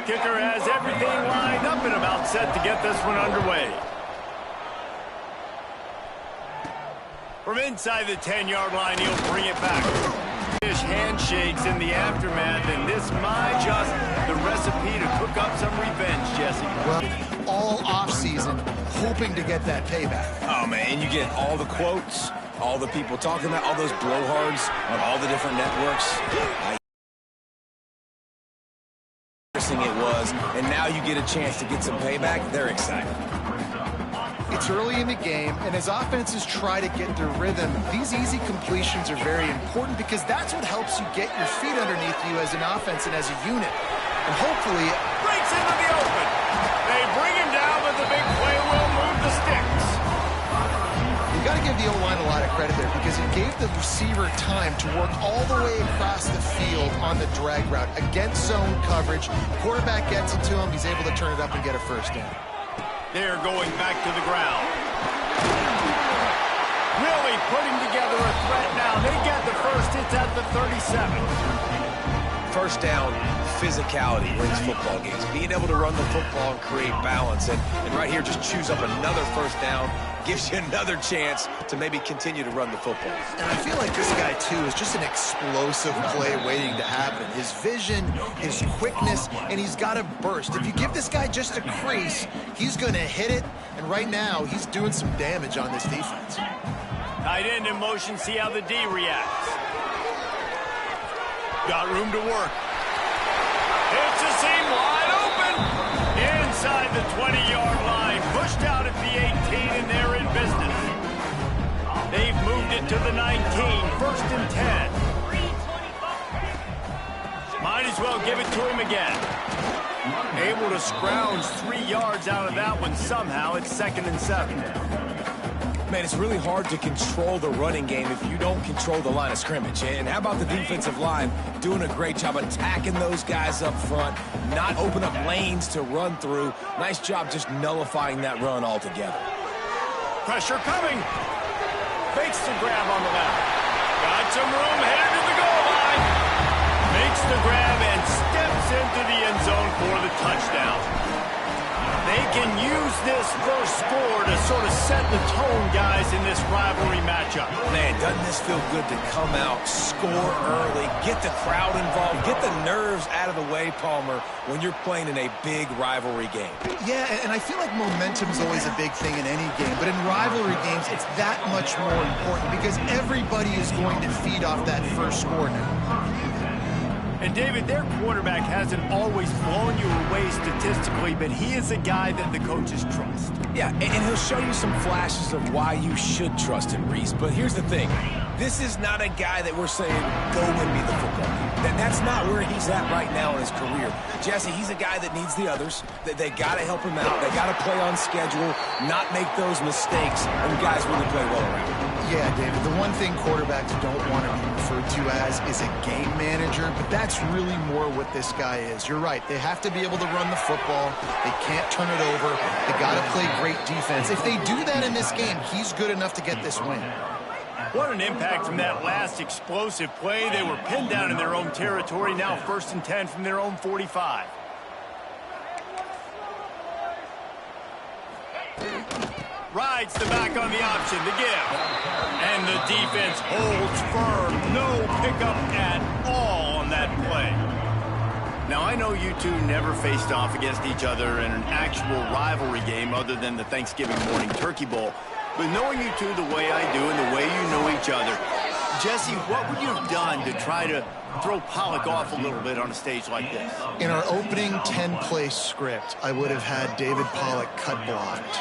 Kicker has everything lined up and about set to get this one underway. From inside the 10-yard line, he'll bring it back. Handshakes in the aftermath, and this might just the recipe to cook up some revenge, Jesse. Well, all offseason, hoping to get that payback. Oh, man, you get all the quotes, all the people talking about, all those blowhards on all the different networks. It was, and now you get a chance to get some payback. They're excited. It's early in the game, and as offenses try to get their rhythm, these easy completions are very important because that's what helps you get your feet underneath you as an offense and as a unit. And hopefully, breaks into the open. They bring him down, but the big play will move the sticks. You got to give the O-line a lot of credit there because it gave the receiver time to work all the way across the field on the drag route against zone coverage. Quarterback gets it to him. He's able to turn it up and get a first down. They're going back to the ground. Really putting together a threat now. They get the first. It's at the 37. First down, physicality wins football games. Being able to run the football and create balance. And right here, just choose up another first down. Gives you another chance to maybe continue to run the football. And I feel like this guy, too, is just an explosive play waiting to happen. His vision, his quickness, and he's got a burst. If you give this guy just a crease, he's going to hit it. And right now, he's doing some damage on this defense. Tight end in motion, see how the D reacts. Got room to work. It's a seam wide open. Inside the 20-yard line. Pushed out at the 18, and they're in business. They've moved it to the 19. First and 10. Might as well give it to him again. Able to scrounge 3 yards out of that one somehow. It's 2nd and 7. Man, it's really hard to control the running game if you don't control the line of scrimmage. And how about the defensive line doing a great job attacking those guys up front, not open up lanes to run through. Nice job just nullifying that run altogether. Pressure coming. Fakes the grab on the left. Got some room, headed to the goal line. Makes the grab and steps into the end zone for the touchdown. They can use this first score to sort of set the tone, guys, in this rivalry matchup. Man, doesn't this feel good to come out, score early, get the crowd involved, get the nerves out of the way, Palmer, when you're playing in a big rivalry game? Yeah, and I feel like momentum is always a big thing in any game, but in rivalry games, it's that much more important because everybody is going to feed off that first score now. And, David, their quarterback hasn't always blown you away statistically, but he is a guy that the coaches trust. Yeah, and he'll show you some flashes of why you should trust him, Reese. But here's the thing. This is not a guy that we're saying, go win me the football game. That's not where he's at right now in his career. Jesse, he's a guy that needs the others. They got to help him out. They got to play on schedule, not make those mistakes, and guys really play well around him. Yeah, David, the one thing quarterbacks don't want to be referred to as is a game manager, but that's really more what this guy is. You're right. They have to be able to run the football. They can't turn it over. They got to play great defense. If they do that in this game, he's good enough to get this win. What an impact from that last explosive play. They were pinned down in their own territory. Now 1st and 10 from their own 45. Rides the back on the option to give. And the defense holds firm. No pickup at all on that play. Now, I know you two never faced off against each other in an actual rivalry game other than the Thanksgiving morning Turkey Bowl. But knowing you two the way I do and the way you know each other, Jesse, what would you have done to try to throw Pollock off a little bit on a stage like this? In our opening 10-play script, I would have had David Pollock cut blocked.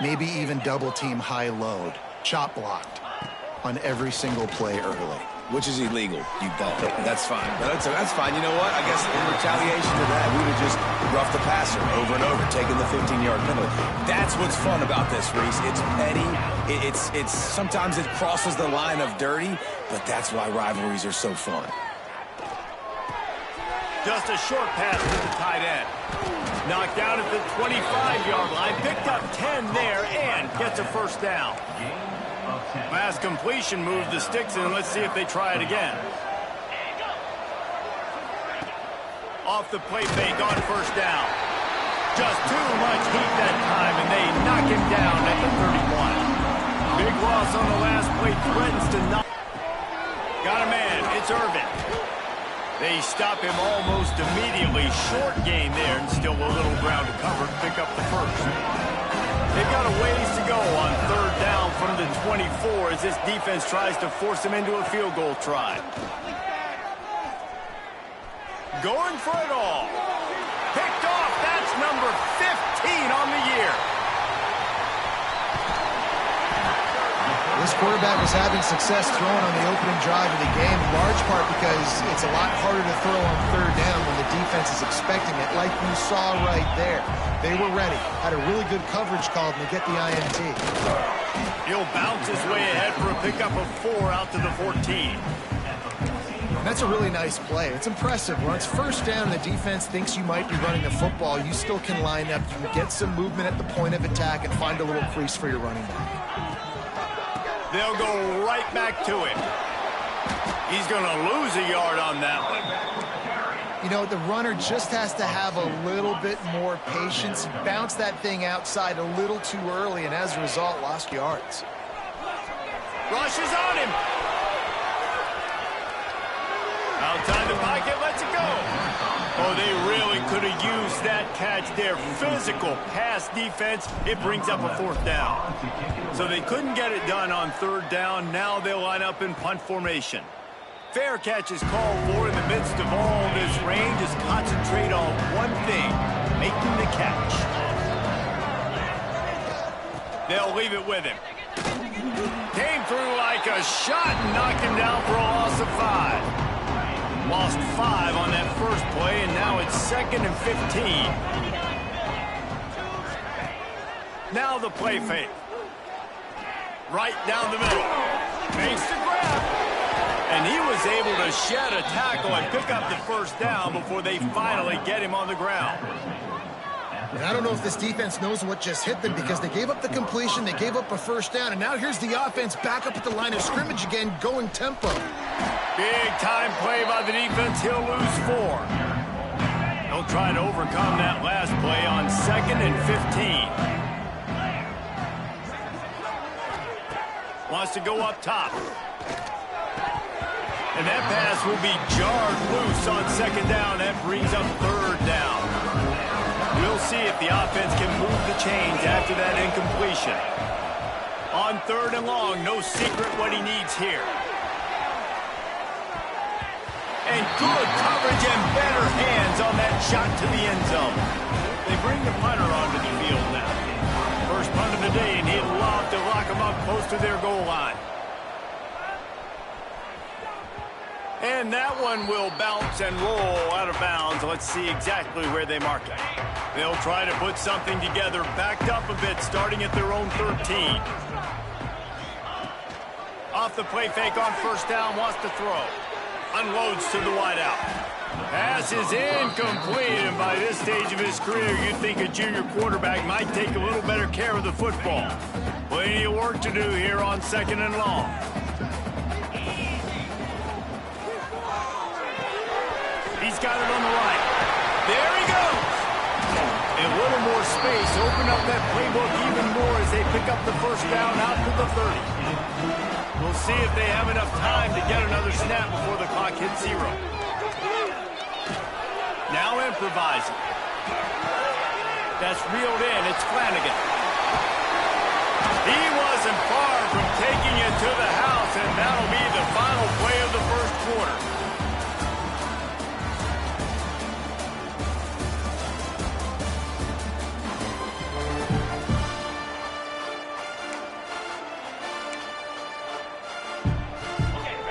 Maybe even double-team high load, chop blocked on every single play early. Which is illegal, you bum. That's fine. That's fine. You know what? I guess in retaliation to that, we would just rough the passer over and over, taking the 15-yard penalty. That's what's fun about this, Reese. It's petty. It's sometimes it crosses the line of dirty, but that's why rivalries are so fun. Just a short pass to the tight end. Knocked down at the 25-yard line. Picked up 10 there and gets a first down. Last completion moved the sticks in. Let's see if they try it again. Off the play fake on first down. Just too much heat that time, and they knock him down at the 31. Big loss on the last play, threatens to knock. Got a man, it's Irvin. They stop him almost immediately. Short gain there, and still a little ground to cover to pick up the first. They've got a ways to go on third down from the 24 as this defense tries to force him into a field goal try. Going for it all. Picked off. That's number 15 on the year. This quarterback was having success throwing on the opening drive of the game, in large part because it's a lot harder to throw on third down when the defense is expecting it, like you saw right there. They were ready, had a really good coverage call, and they get the INT. He'll bounce his way ahead for a pickup of 4 out to the 14. And that's a really nice play. It's impressive. When it's first down, the defense thinks you might be running the football. You still can line up, you can get some movement at the point of attack, and find a little crease for your running back. They'll go right back to him. He's going to lose a yard on that one. You know, the runner just has to have a little bit more patience. Bounce that thing outside a little too early, and as a result, lost yards. Rushes on him. Outside the pocket, lets it go. Oh, they really could have used that catch there. Physical pass defense. It brings up a 4th down. So they couldn't get it done on 3rd down. Now they'll line up in punt formation. Fair catch is called for in the midst of all this rain. Just concentrate on one thing, making the catch. They'll leave it with him. Came through like a shot and knocked him down for a loss of 5. Lost 5 on that first play, and now it's 2nd and 15. Now the play fake. Right down the middle. Makes the grab. And he was able to shed a tackle and pick up the first down before they finally get him on the ground. And I don't know if this defense knows what just hit them because they gave up the completion, they gave up a first down, and now here's the offense back up at the line of scrimmage again, going tempo. Big time play by the defense. He'll lose 4. He'll try to overcome that last play on 2nd and 15. Wants to go up top. And that pass will be jarred loose on 2nd down. That brings up 3rd down. We'll see if the offense can move the chains after that incompletion. On 3rd and long, no secret what he needs here. And good coverage and better hands on that shot to the end zone. They bring the punter onto the field now. First punt of the day, and he'd love to lock them up close to their goal line. And that one will bounce and roll out of bounds. Let's see exactly where they mark it. They'll try to put something together, backed up a bit, starting at their own 13. Off the play fake on first down, wants to throw. Unloads to the wideout. Pass is incomplete, and by this stage of his career, you'd think a junior quarterback might take a little better care of the football. Plenty of work to do here on 2nd and long. He's got it on the right. There he goes. A little more space. Open up that playbook even more as they pick up the first down out to the 30. We'll see if they have enough time to get another snap before the clock hits 0. Now improvising. That's reeled in. It's Flanagan. He wasn't far from taking it to the house, and that'll be the final play of the first quarter.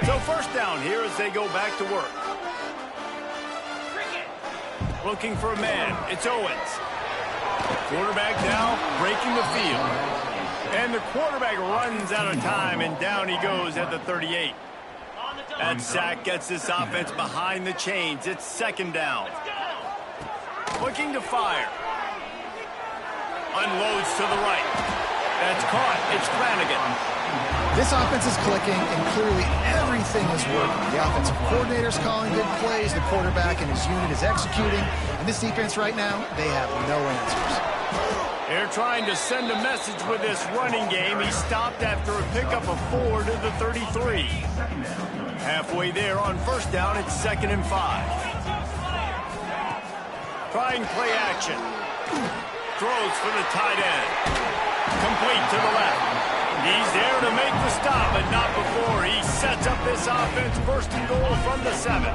So first down here as they go back to work. Looking for a man. It's Owens. Quarterback now breaking the field. And the quarterback runs out of time, and down he goes at the 38. That sack gets this offense behind the chains. It's 2nd down. Looking to fire. Unloads to the right. That's caught. It's Flanagan. This offense is clicking, and clearly everything is working. The offensive coordinator's calling good plays, the quarterback and his unit is executing, and this defense right now, they have no answers. They're trying to send a message with this running game. He stopped after a pickup of 4 to the 33. Halfway there on first down, it's 2nd and 5. Trying play action. Throws for the tight end. Complete to the left. He's there to make the stop, but not before. He sets up this offense 1st and goal from the 7.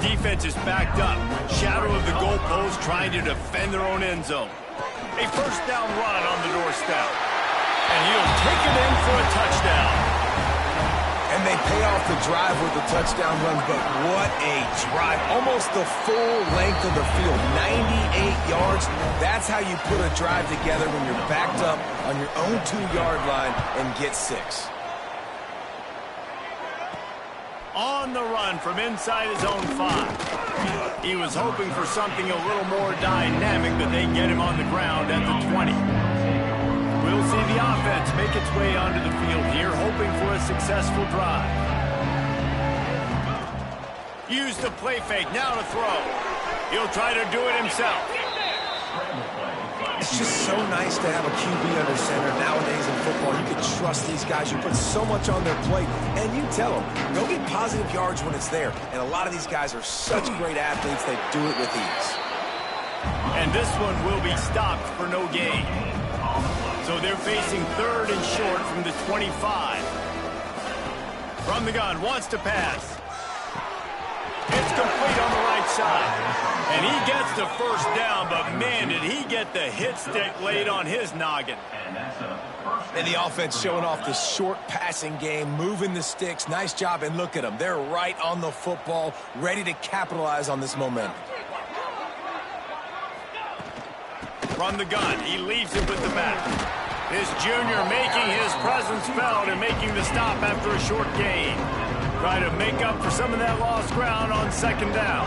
Defense is backed up. Shadow of the goalpost trying to defend their own end zone. A 1st down run on the doorstep. And he'll take it in for a touchdown. And they pay off the drive with the touchdown run, but what a drive. Almost the full length of the field, 98 yards. That's how you put a drive together when you're backed up on your own 2-yard line and get 6. On the run from inside his own 5. He was hoping for something a little more dynamic, but they get him on the ground at the 20. We'll see the offense make its way onto the field here, hoping for a successful drive. Use the play fake, now to throw. He'll try to do it himself. It's just so nice to have a QB under center. Nowadays in football, you can trust these guys. You put so much on their plate, and you tell them, go get positive yards when it's there. And a lot of these guys are such great athletes, they do it with ease. And this one will be stopped for no gain. So they're facing 3rd and short from the 25. From the gun, wants to pass. It's complete on the right side. And he gets the 1st down, but man, did he get the hit stick laid on his noggin. And the offense showing off the short passing game, moving the sticks. Nice job, and look at them. They're right on the football, ready to capitalize on this momentum. From the gun, he leaves it with the back. This junior making his presence felt and making the stop after a short gain. Try to make up for some of that lost ground on 2nd down.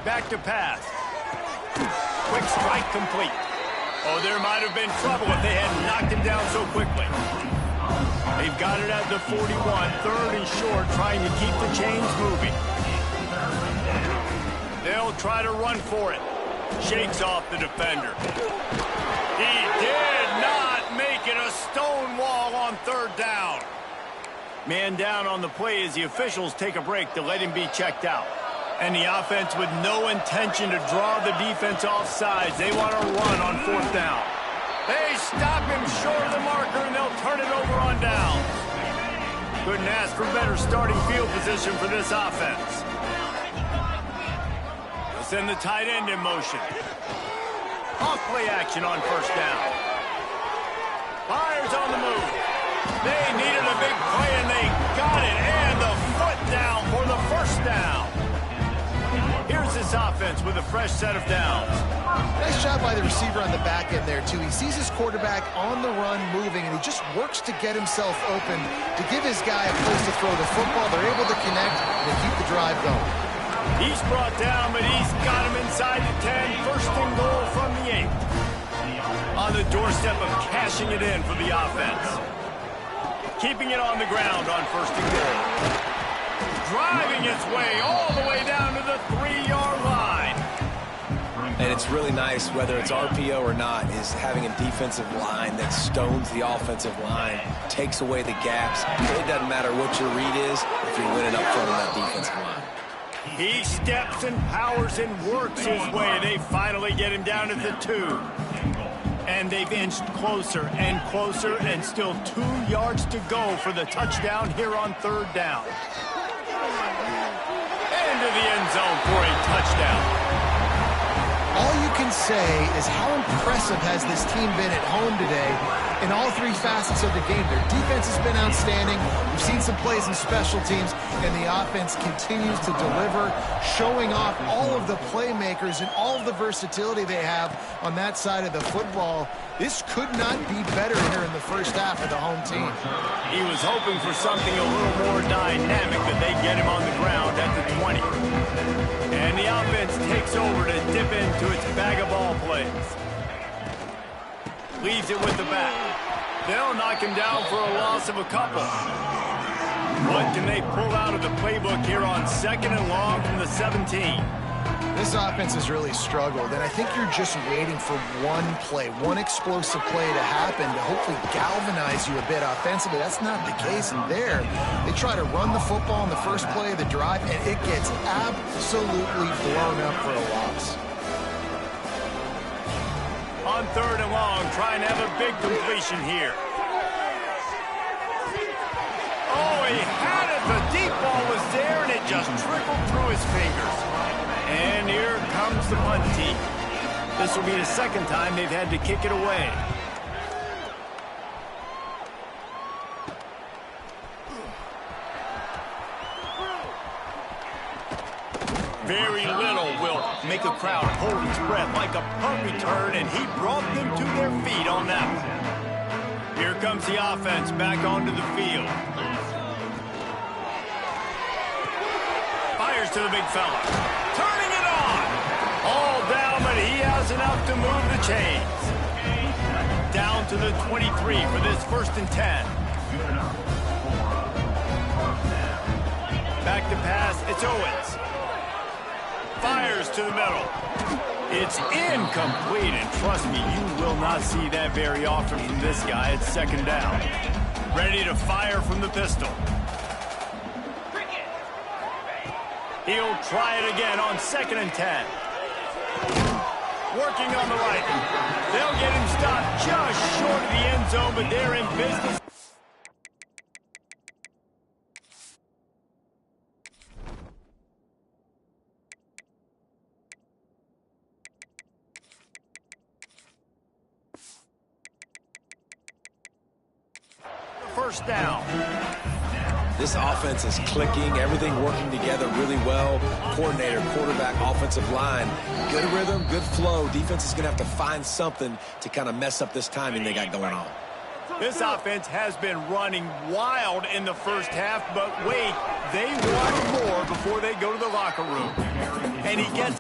Back to pass. Quick strike complete. Oh, there might have been trouble if they hadn't knocked him down so quickly. They've got it at the 41, 3rd and short, trying to keep the chains moving. They'll try to run for it. Shakes off the defender. He did not make it. A stone wall on 3rd down. Man down on the play as the officials take a break to let him be checked out. And the offense with no intention to draw the defense off sides. They want to run on 4th down. They stop him short of the marker, and they'll turn it over on downs. Couldn't ask for better starting field position for this offense. They'll send the tight end in motion. Off play action on 1st down. Fires on the move. They needed a big play, and they got it. And the foot down for the 1st down. Here's this offense with a fresh set of downs. Nice job by the receiver on the back end there, too. He sees his quarterback on the run moving, and he just works to get himself open to give his guy a place to throw the football. They're able to connect and keep the drive going. He's brought down, but he's got him inside the 10. 1st and goal from the 8. On the doorstep of cashing it in for the offense. Keeping it on the ground on 1st and goal. Driving its way all the way down to the 3-yard line. And it's really nice, whether it's RPO or not, is having a defensive line that stones the offensive line, takes away the gaps. It doesn't matter what your read is if you're winning up front on that defensive line. He steps and powers and works his way. They finally get him down at the 2. And they've inched closer and closer, and still 2 yards to go for the touchdown here on 3rd down. Into the end zone for a touchdown. All you can say is how impressive has this team been at home today in all 3 facets of the game. Their defense has been outstanding. We've seen some plays in special teams, and the offense continues to deliver, showing off all of the playmakers and all of the versatility they have on that side of the football. This could not be better here in the 1st half of the home team. He was hoping for something a little more dynamic, but they get him on the ground at the 20. And the offense takes over to dip into its bag of ball plays. Leaves it with the back. They'll knock him down for a loss of a couple. What can they pull out of the playbook here on 2nd and long from the 17? This offense has really struggled, and I think you're just waiting for one play, one explosive play to happen to hopefully galvanize you a bit offensively. That's not the case in there. They try to run the football in the first play of the drive, and it gets absolutely blown up for a loss. On 3rd and long, trying to have a big completion here. Oh, he had it. The deep ball was there, and it just trickled through his fingers. And here comes the punt team. This will be the 2nd time they've had to kick it away. Very little will make a crowd hold its breath like a punt return, and he brought them to their feet on that one. Here comes the offense back onto the field. Fires to the big fella. Turning it on. All down, but he has enough to move the chains. Down to the 23 for this 1st and 10. Back to pass. It's Owens. Fires to the middle. It's incomplete, and trust me, you will not see that very often from this guy. It's 2nd down. Ready to fire from the pistol. He'll try it again on 2nd and 10. Working on the right. They'll get him stopped just short of the end zone, but they're in business. First down. This offense is clicking, everything working together really well. Coordinator, quarterback, offensive line, good rhythm, good flow. Defense is going to have to find something to kind of mess up this timing they got going on. This offense has been running wild in the first half, but wait, they want more before they go to the locker room. And he gets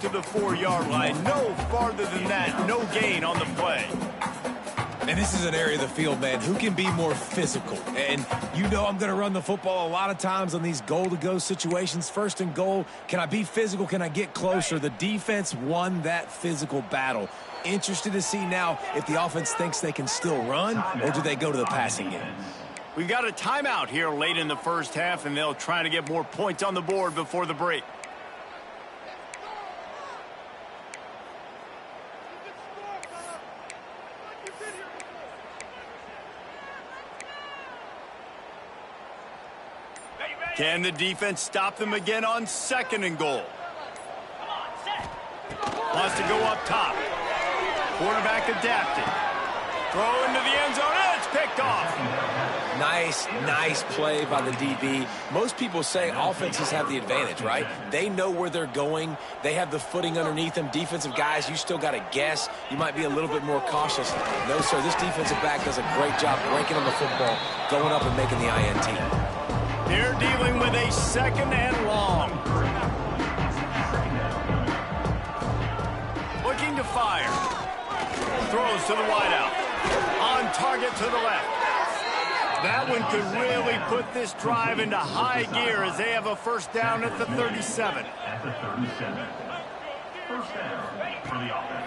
to the 4-yard line. No farther than that, no gain on the play. And this is an area of the field, man, who can be more physical? And you know I'm going to run the football a lot of times on these goal-to-go situations. 1st and goal, can I be physical? Can I get closer? The defense won that physical battle. Interested to see now if the offense thinks they can still run, or do they go to the passing game? We've got a timeout here late in the first half, and they'll try to get more points on the board before the break. Can the defense stop them again on 2nd and goal? Wants to go up top. Quarterback adapted. Throw into the end zone, and it's picked off. Nice play by the DB. Most people say offenses have the advantage, right? They know where they're going. They have the footing underneath them. Defensive guys, you still got to guess. You might be a little bit more cautious. No, sir, this defensive back does a great job breaking on the football, going up and making the INT. They're dealing with a 2nd and long. Looking to fire. Throws to the wideout. On target to the left. That one could really put this drive into high gear as they have a 1st down at the 37.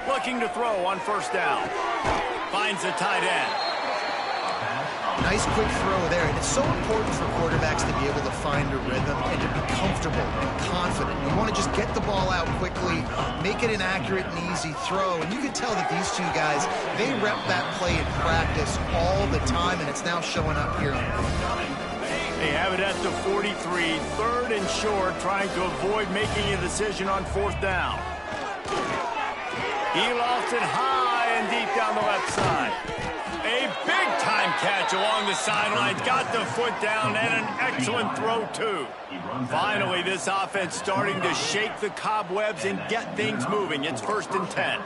Looking to throw on 1st down. Finds the tight end. Nice quick throw there, and it's so important for quarterbacks to be able to find a rhythm and to be comfortable, confident. You want to just get the ball out quickly, make it an accurate and easy throw, and you can tell that these two guys, they rep that play in practice all the time, and it's now showing up here. They have it at the 43, 3rd and short, trying to avoid making a decision on 4th down. He lost it high and deep down the left side. A big-time catch along the sidelines, got the foot down, and an excellent throw, too. Finally, this offense starting to shake the cobwebs and get things moving. It's 1st and 10.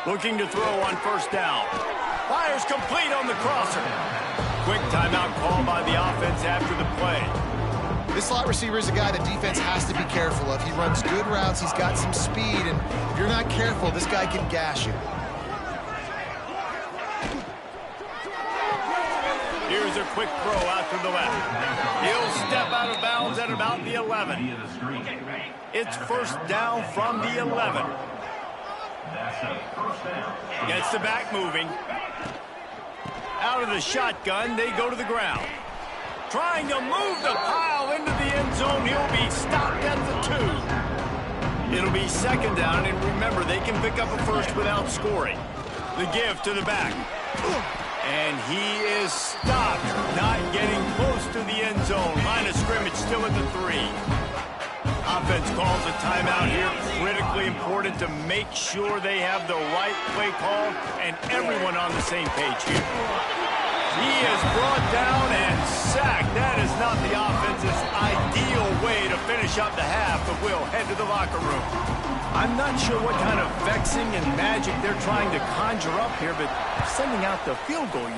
Looking to throw on 1st down. Fires complete on the crosser. Quick timeout call by the offense after the play. This slot receiver is a guy the defense has to be careful of. He runs good routes. He's got some speed, and if you're not careful, this guy can gash you. Here's a quick throw out to the left. He'll step out of bounds at about the 11. It's first down from the 11. Gets the back moving. Out of the shotgun, they go to the ground. Trying to move the pile into the end zone. He'll be stopped at the 2. It'll be second down, and remember, they can pick up a first without scoring. The give to the back. And he is stopped, not getting close to the end zone. Line of scrimmage still at the 3. Offense calls a timeout here. Critically important to make sure they have the right play call and everyone on the same page here. He is brought down and sacked. That is not the offense's ideal way to finish up the half, but we'll head to the locker room. I'm not sure what kind of vexing and magic they're trying to conjure up here, but sending out the field goal unit.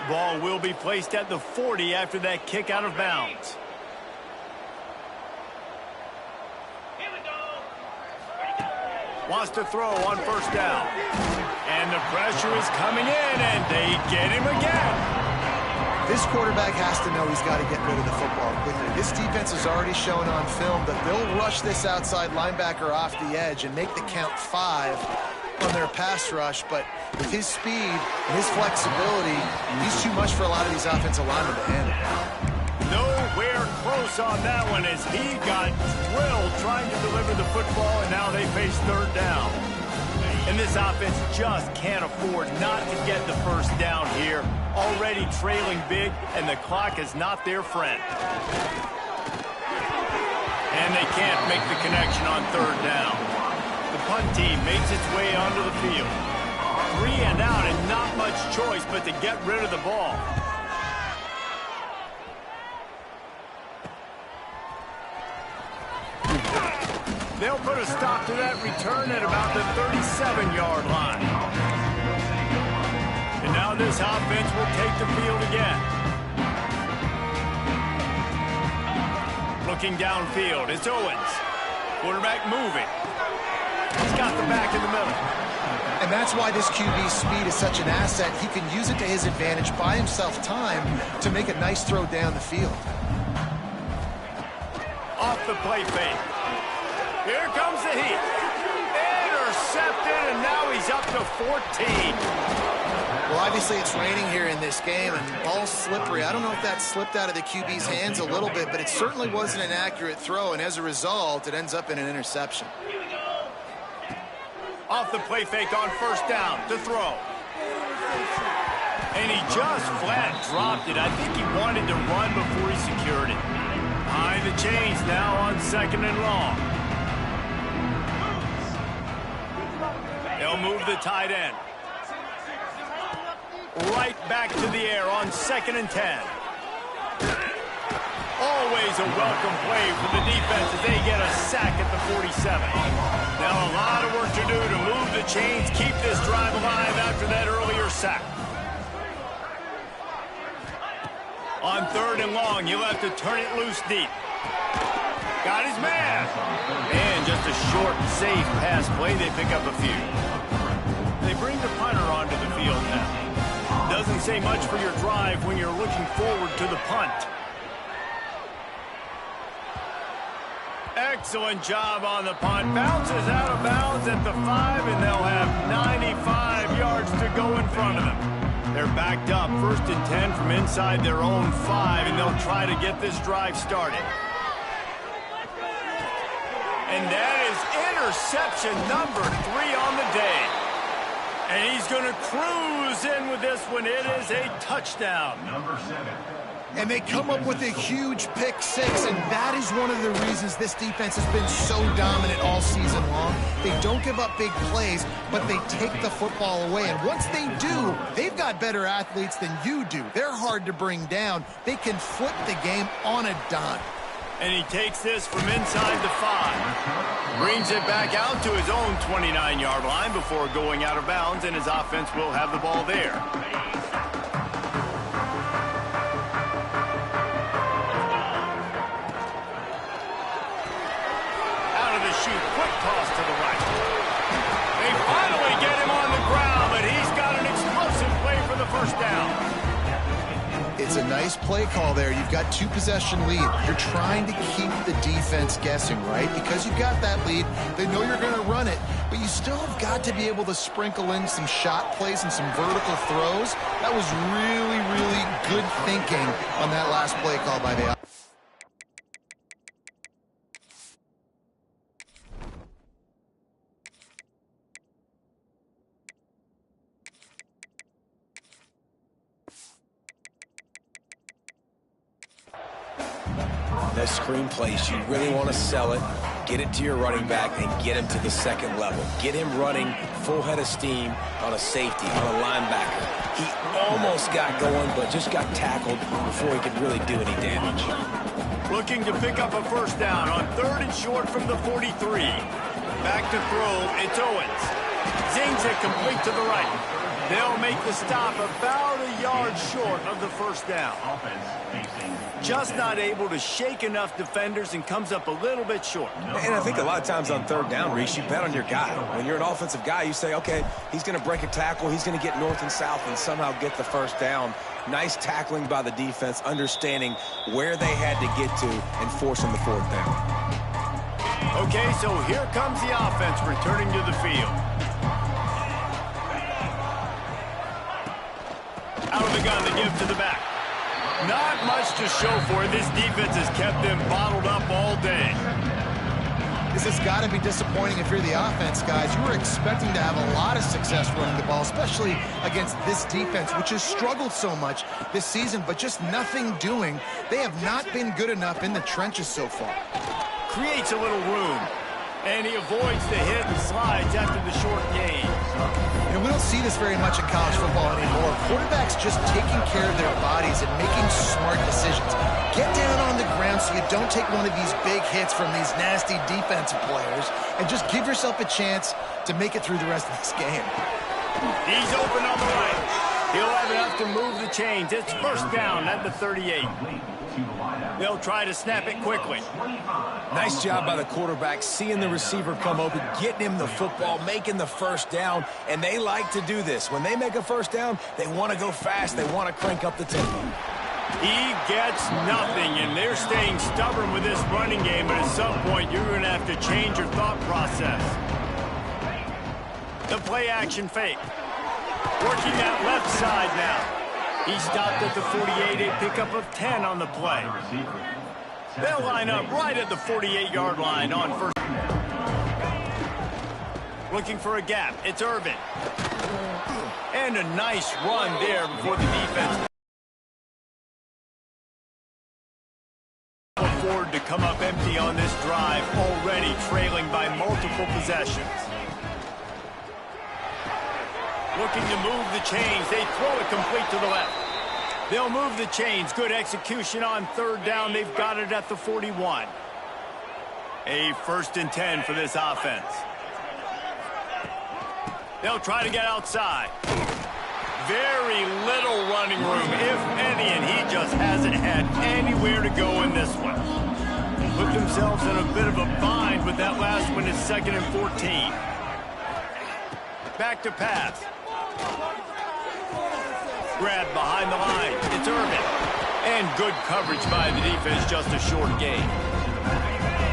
Ball will be placed at the 40 after that kick out of bounds. Wants to throw on first down. And the pressure is coming in, and they get him again. This quarterback has to know he's got to get rid of the football quickly. This defense has already shown on film that they'll rush this outside linebacker off the edge and make the count 5 on their pass rush, but with his speed and his flexibility, he's too much for a lot of these offensive linemen to handle. Nowhere close on that one as he got drilled trying to deliver the football, and now they face third down. And this offense just can't afford not to get the first down here. Already trailing big, and the clock is not their friend. And they can't make the connection on third down. The punt team makes its way onto the field. 3 and out, and not much choice but to get rid of the ball. They'll put a stop to that return at about the 37-yard line. And now this offense will take the field again. Looking downfield, it's Owens. Quarterback moving. He's got the back in the middle. And that's why this QB's speed is such an asset. He can use it to his advantage, buy himself time to make a nice throw down the field. Off the play fake. Here comes the heat. Intercepted, and now he's up to 14. Well, obviously it's raining here in this game, and ball's slippery. I don't know if that slipped out of the QB's hands a little bit, but it certainly wasn't an accurate throw, and as a result, it ends up in an interception. Off the play fake on first down to throw. And he just flat dropped it. I think he wanted to run before he secured it. Behind the chains now on second and long. They'll move the tight end. Right back to the air on second and 10. Always a welcome play for the defense as they get a sack at the 47. Now a lot of work to do to move the chains, keep this drive alive after that earlier sack. On third and long, he'll have to turn it loose deep. Got his man. And just a short, safe pass play. They pick up a few. They bring the punter onto the field now. Doesn't say much for your drive when you're looking forward to the punt. Excellent job on the punt. Bounces out of bounds at the 5, and they'll have 95 yards to go in front of them. They're backed up, first and 10 from inside their own 5, and they'll try to get this drive started. And that is interception number 3 on the day. And he's going to cruise in with this one. It is a touchdown. Number 7. And they come up with a huge pick 6, and that is one of the reasons this defense has been so dominant all season long. They don't give up big plays, but they take the football away. And once they do, they've got better athletes than you do. They're hard to bring down. They can flip the game on a dime. And he takes this from inside the 5. Brings it back out to his own 29-yard line before going out of bounds, and his offense will have the ball there. Out of the chute, quick toss to the right. They finally get him on the ground, but he's got an explosive play for the first down. It's a nice play call there. You've got 2-possession lead. You're trying to keep the defense guessing, right? Because you've got that lead, they know you're going to run it, but you still have got to be able to sprinkle in some shot plays and some vertical throws. That was really, really good thinking on that last play call by the offense. Those screen plays, you really want to sell it, get it to your running back, and get him to the second level. Get him running full head of steam on a safety, on a linebacker. He almost got going, but just got tackled before he could really do any damage. Looking to pick up a first down on 3rd and short from the 43. Back to throw, it's Owens. Zings it complete to the right. They'll make the stop about a yard short of the first down. Just not able to shake enough defenders and comes up a little bit short. And I think a lot of times on 3rd down, Reese, you bet on your guy. When you're an offensive guy, you say, okay, he's going to break a tackle, he's going to get north and south and somehow get the first down. Nice tackling by the defense, understanding where they had to get to and forcing the 4th down. Okay, so here comes the offense returning to the field. Out of the gun, the give to the back. Not much to show for it. This defense has kept them bottled up all day. This has got to be disappointing if you're the offense, guys. You were expecting to have a lot of success running the ball, especially against this defense, which has struggled so much this season, but just nothing doing. They have not been good enough in the trenches so far. Creates a little room, and he avoids the hit and slides after the short gain. You know, we don't see this very much in college football anymore. Quarterbacks just taking care of their bodies and making smart decisions. Get down on the ground so you don't take one of these big hits from these nasty defensive players and just give yourself a chance to make it through the rest of this game. He's open on the right. He'll have enough to move the chains. It's first down at the 38. They'll try to snap it quickly. Nice job by the quarterback, seeing the receiver come open, getting him the football, making the first down, and they like to do this. When they make a first down, they want to go fast. They want to crank up the tempo. He gets nothing, and they're staying stubborn with this running game, but at some point, you're going to have to change your thought process. The play-action fake. Working that left side now. He stopped at the 48, a pickup of 10 on the play. They'll line up right at the 48-yard line on first. Looking for a gap. It's Irvin. And a nice run there before the defense. Afford to come up empty on this drive, already trailing by multiple possessions. Looking to move the chains. They throw it complete to the left. They'll move the chains. Good execution on 3rd down. They've got it at the 41. A 1st and 10 for this offense. They'll try to get outside. Very little running room, if any, and he just hasn't had anywhere to go in this one. Put themselves in a bit of a bind, but that last one is 2nd and 14. Back to pass. Grab behind the line. It's Irvin. And good coverage by the defense, just a short gain.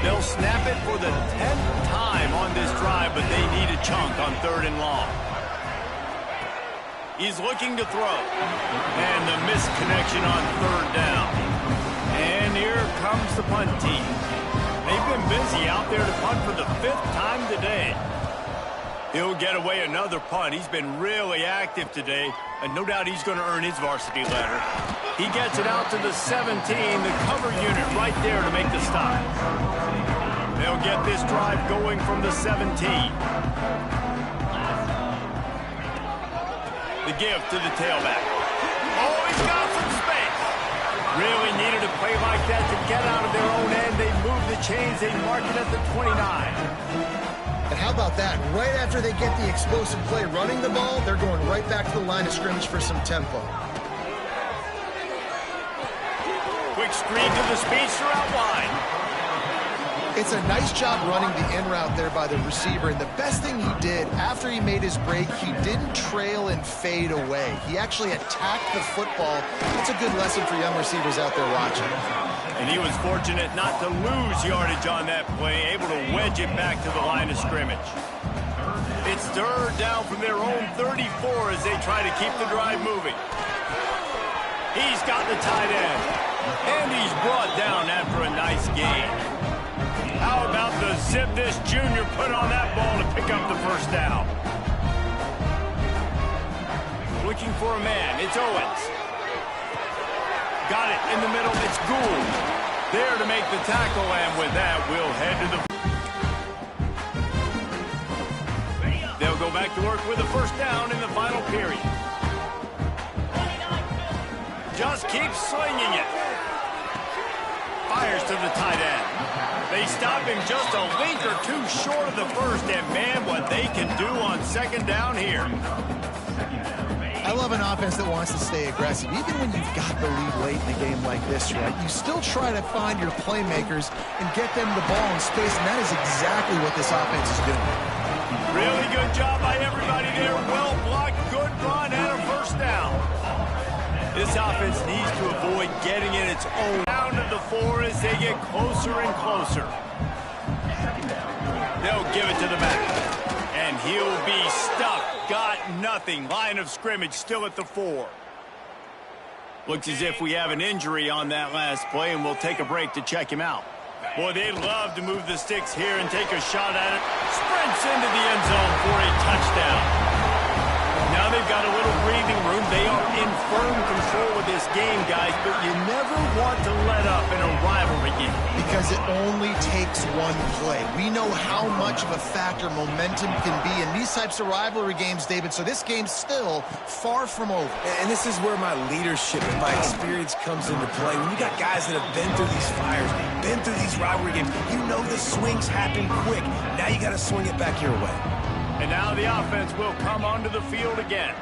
They'll snap it for the 10th time on this drive, but they need a chunk on 3rd and long. He's looking to throw. And the missed connection on 3rd down. And here comes the punt team. They've been busy out there to punt for the 5th time today. He'll get away another punt. He's been really active today, and no doubt he's going to earn his varsity letter. He gets it out to the 17, the cover unit right there to make the stop. They'll get this drive going from the 17. The give to the tailback. Oh, he's got some space. Really needed a the play like that to get out of their own end. They move the chains. They mark it at the 29. And how about that? Right after they get the explosive play running the ball, they're going right back to the line of scrimmage for some tempo. Quick screen to the speedster out wide. It's a nice job running the in route there by the receiver, and the best thing he did after he made his break, he didn't trail and fade away. He actually attacked the football. That's a good lesson for young receivers out there watching. And he was fortunate not to lose yardage on that play, able to wedge it back to the line of scrimmage. It's third down from their own 34 as they try to keep the drive moving. He's got the tight end, and he's brought down after a nice gain. How about the zip this junior put on that ball to pick up the first down? Looking for a man, it's Owens. Got it in the middle, it's Gould. There to make the tackle, and with that, we'll head to the... They'll go back to work with a first down in the final period. Just keeps slinging it. Fires to the tight end. They stop him just a link or two short of the first, and man, what they can do on second down here. I love an offense that wants to stay aggressive. Even when you've got the lead late in a game like this, right, you still try to find your playmakers and get them the ball in space, and that is exactly what this offense is doing. Really good job by everybody there. Well blocked, good run, and a first down. This offense needs to avoid getting in its own down to the 4 as they get closer and closer. They'll give it to the back. And he'll be stuck. Got nothing. Line of scrimmage still at the 4. Looks as if we have an injury on that last play, and we'll take a break to check him out. Boy, they'd love to move the sticks here and take a shot at it. Sprints into the end zone for a touchdown. Now they've got a little breathing room. They are in firm control of this game, guys, but you never want to let up in a rivalry game. Because it only takes one play. We know how much of a factor momentum can be in these types of rivalry games, David, so this game's still far from over. And this is where my leadership and my experience comes into play. When you got guys that have been through these fires, been through these rivalry games, you know the swings happen quick. Now you got to swing it back your way. And now the offense will come onto the field again.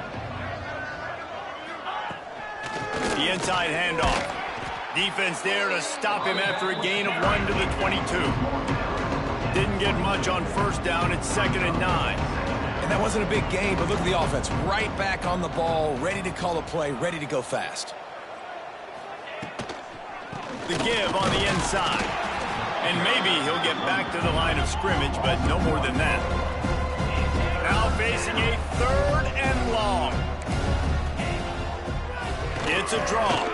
The inside handoff. Defense there to stop him after a gain of 1 to the 22. Didn't get much on first down. It's 2nd and 9. And that wasn't a big gain, but look at the offense. Right back on the ball, ready to call a play, ready to go fast. The give on the inside. And maybe he'll get back to the line of scrimmage, but no more than that. Now facing a 3rd and long. It's a draw.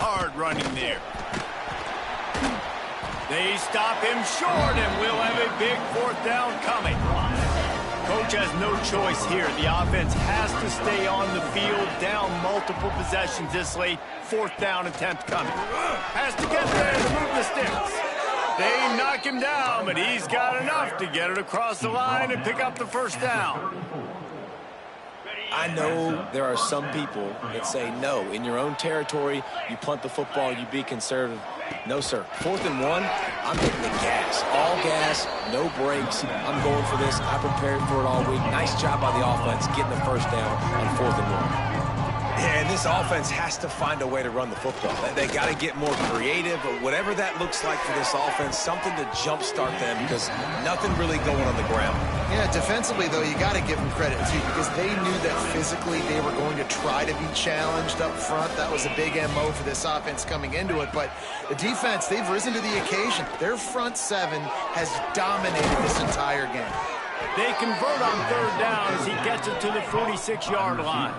Hard running there. They stop him short, and we'll have a big 4th down coming. Coach has no choice here. The offense has to stay on the field, down multiple possessions this late. 4th down attempt coming. Has to get there to move the sticks. They knock him down, but he's got enough to get it across the line and pick up the first down. I know there are some people that say, no, in your own territory, you punt the football, you be conservative. No, sir. 4th and 1, I'm hitting the gas. All gas, no brakes. I'm going for this. I prepared for it all week. Nice job by the offense getting the first down on 4th and 1. Yeah, and this offense has to find a way to run the football. They got to get more creative, but whatever that looks like for this offense, something to jumpstart them because nothing really going on the ground. Yeah, defensively, though, you got to give them credit, too, because they knew that physically they were going to try to be challenged up front. That was a big MO for this offense coming into it. But the defense, they've risen to the occasion. Their front 7 has dominated this entire game. They convert on 3rd down as he gets it to the 46-yard line.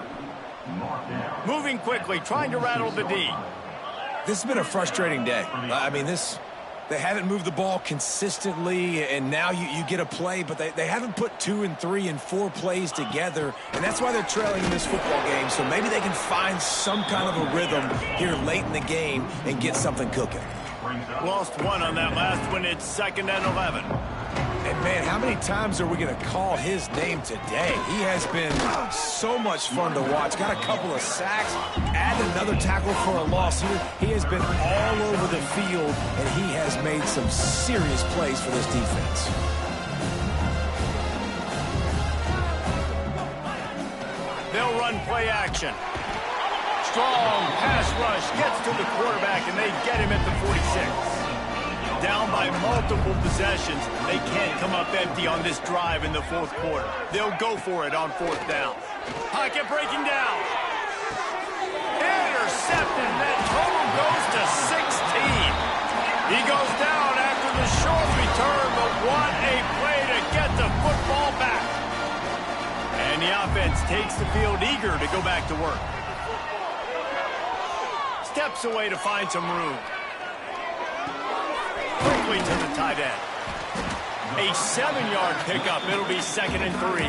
Moving quickly, trying to rattle the D. This has been a frustrating day. I mean, they haven't moved the ball consistently, and now you get a play, but they haven't put 2 and 3 and 4 plays together, and that's why they're trailing in this football game. So maybe they can find some kind of a rhythm here late in the game and get something cooking. Lost 1 on that last one. It's 2nd and 11. And, man, how many times are we going to call his name today? He has been so much fun to watch. Got a couple of sacks, add another tackle for a loss here. He has been all over the field, and he has made some serious plays for this defense. They'll run play action. Strong pass rush gets to the quarterback, and they get him at the 46. Down by multiple possessions. They can't come up empty on this drive in the fourth quarter. They'll go for it on fourth down. Pocket breaking down. Intercepted. That total goes to 16. He goes down after the short return, but what a play to get the football back. And the offense takes the field eager to go back to work. Steps away to find some room. Quickly to the tight end. A 7-yard pickup. It'll be 2nd and 3.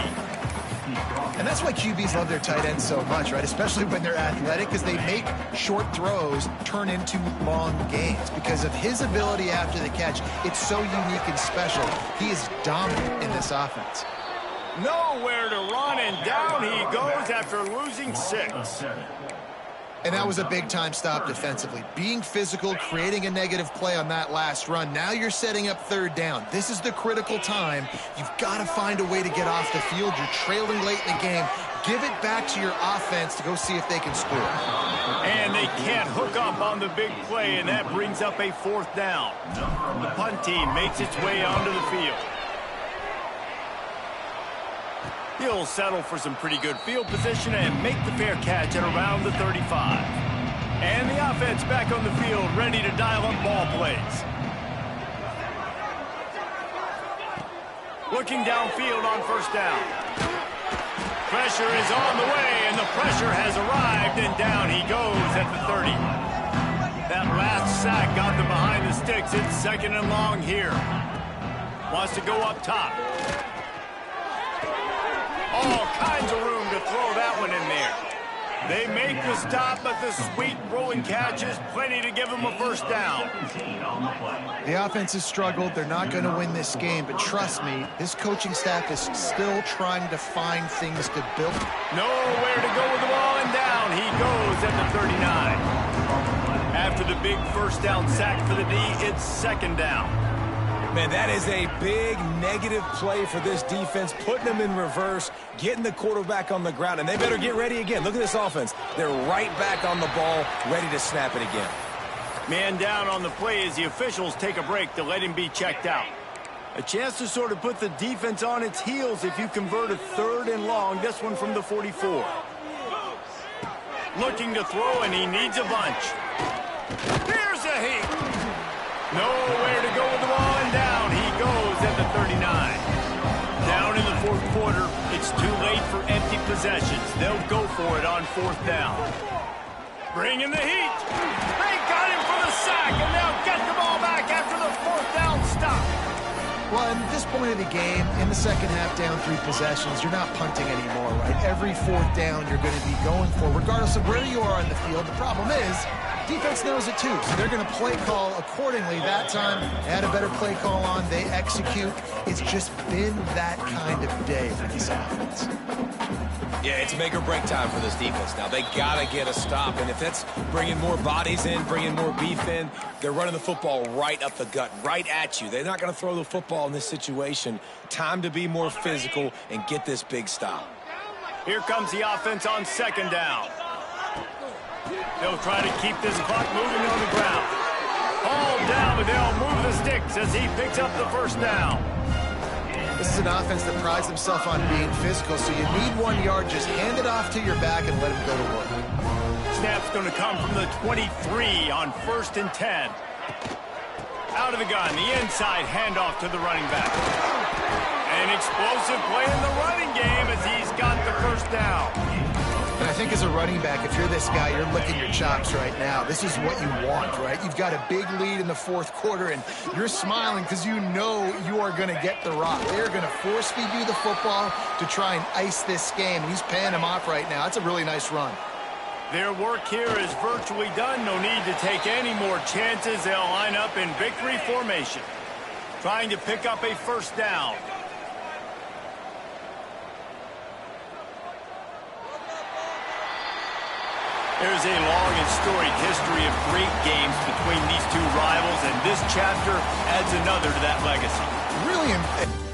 And that's why QBs love their tight ends so much, right? Especially when they're athletic, because they make short throws turn into long gains. Because of his ability after the catch, it's so unique and special. He is dominant in this offense. Nowhere to run, and down he goes after losing 6. And that was a big-time stop defensively. Being physical, creating a negative play on that last run. Now you're setting up 3rd down. This is the critical time. You've got to find a way to get off the field. You're trailing late in the game. Give it back to your offense to go see if they can score. And they can't hook up on the big play, and that brings up a 4th down. The punt team makes its way onto the field. He'll settle for some pretty good field position and make the fair catch at around the 35. And the offense back on the field, ready to dial up ball plays. Looking downfield on 1st down. Pressure is on the way, and the pressure has arrived, and down he goes at the 30. That last sack got them behind the sticks. It's 2nd and long here. Wants to go up top. All kinds of room to throw that one in there. They make the stop, but the sweet rolling catch is plenty to give them a 1st down. The offense has struggled. They're not going to win this game, but trust me, this coaching staff is still trying to find things to build. Nowhere to go with the ball, and down he goes at the 39. After the big 1st down sack for the D, it's 2nd down. Man, that is a big negative play for this defense, putting them in reverse, getting the quarterback on the ground, and they better get ready again. Look at this offense. They're right back on the ball, ready to snap it again. Man down on the play as the officials take a break to let him be checked out. A chance to sort of put the defense on its heels if you convert a 3rd and long, this one from the 44. Looking to throw, and he needs a bunch. Here's a heat. Nowhere to go with the ball, and down he goes at the 39. Down in the 4th quarter, it's too late for empty possessions. They'll go for it on 4th down. Bring in the heat. They got him for the sack, and they'll get the ball back after the 4th down stop. Well, at this point of the game, in the second half, down 3 possessions, you're not punting anymore, right? Every 4th down you're going to be going for, regardless of where you are on the field. The problem is, defense knows it too, so they're going to play call accordingly. That time, they had a better play call on. They execute. It's just been that kind of day for this offense. Yeah, it's make or break time for this defense now. They got to get a stop, and if that's bringing more bodies in, bringing more beef in, they're running the football right up the gut, right at you. They're not going to throw the football in this situation. Time to be more physical and get this big stop. Here comes the offense on 2nd down. They'll try to keep this clock moving on the ground. Hauled down, but they'll move the sticks as he picks up the 1st down. This is an offense that prides themselves on being physical, so you need 1 yard. Just hand it off to your back and let him go to work. Snap's going to come from the 23 on 1st and 10. Out of the gun, the inside handoff to the running back. An explosive play in the running game as he's got the 1st down. And I think as a running back, if you're this guy, you're licking your chops right now. This is what you want, right? You've got a big lead in the 4th quarter, and you're smiling because you know you are going to get the rock. They're going to force feed you the football to try and ice this game. He's paying him off right now. That's a really nice run. Their work here is virtually done. No need to take any more chances. They'll line up in victory formation. trying to pick up a first down. There's a long and storied history of great games between these two rivals, and this chapter adds another to that legacy. Really